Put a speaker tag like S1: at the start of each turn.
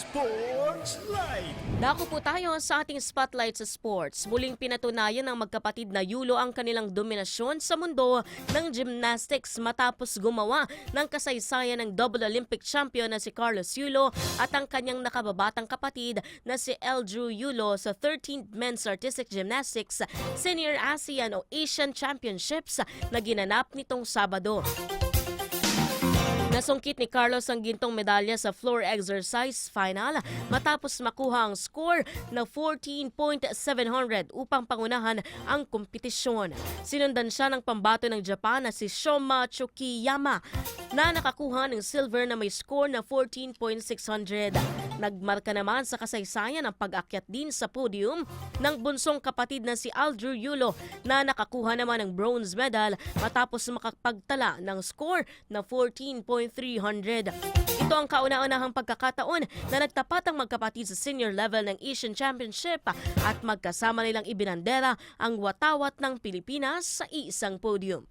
S1: Sports Live!
S2: Dako po tayo sa ating spotlight sa sports. Muling pinatunayan ng magkapatid na Yulo ang kanilang dominasyon sa mundo ng gymnastics matapos gumawa ng kasaysayan ng double Olympic champion na si Carlos Yulo at ang kanyang nakababatang kapatid na si Eldrew Yulo sa 13th Men's Artistic Gymnastics Senior ASEAN o Asian Championships na ginanap nitong Sabado. Nasungkit ni Carlos ang gintong medalya sa floor exercise final matapos makuha ang score na 14.700 upang pangunahan ang kompetisyon. Sinundan siya ng pambato ng Japan na si Shoma Chukiyama na nakakuha ng silver na may score na 14.600. Nagmarka naman sa kasaysayan ang pag-akyat din sa podium ng bunsong kapatid na si Eldrew Yulo na nakakuha naman ng bronze medal matapos makapagtala ng score na 14.300. Ito ang kauna-unahang pagkakataon na nagtapat ang magkapatid sa senior level ng Asian Championship at magkasama nilang ibinandera ang watawat ng Pilipinas sa isang podium.